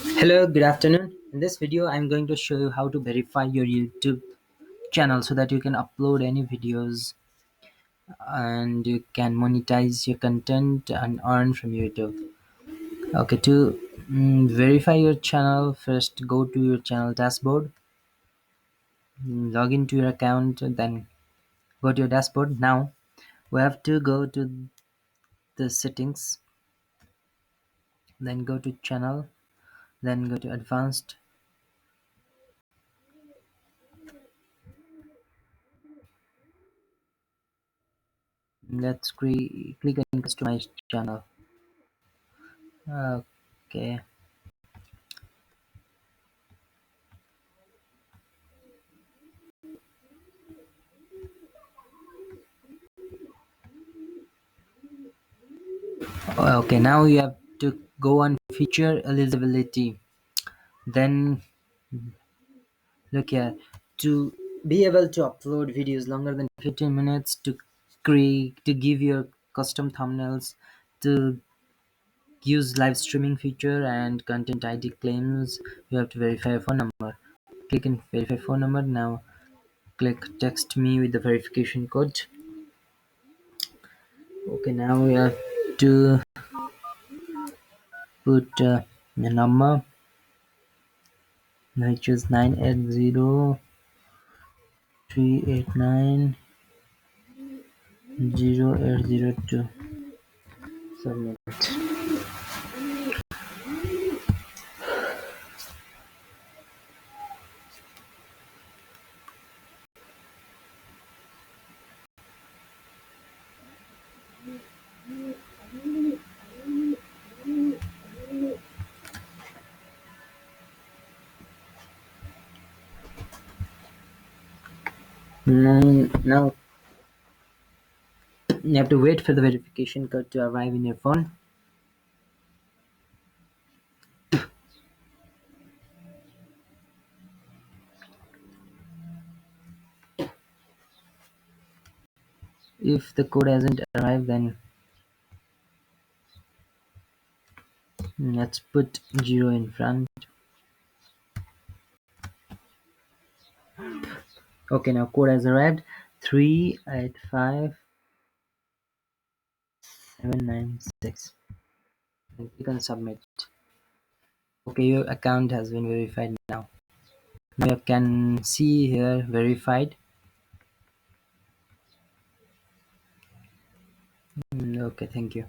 Hello, good afternoon. In this video, I'm going to show you how to verify your YouTube channel so that you can upload any videos and you can monetize your content and earn from YouTube. Okay, to verify your channel, first go to your channel dashboard, log into your account, then go to your dashboard. Now, we have to go to the settings, then go to channel, then go to advanced. Let's click on customize channel. Okay. Okay, now you have to go on feature eligibility. Then look here, to be able to upload videos longer than 15 minutes, to create, to give your custom thumbnails, to use live streaming feature and content ID claims, you have to verify a phone number. Click on verify phone number. Now click text me with the verification code. Okay, now we have to put the number, which is 980 389 0802. Submit. Now you have to wait for the verification code to arrive in your phone. If the code hasn't arrived, then let's put 0 in front. Okay, now code has arrived, 385796. And click on submit. Okay, your account has been verified now. Now you can see here verified. Okay, thank you.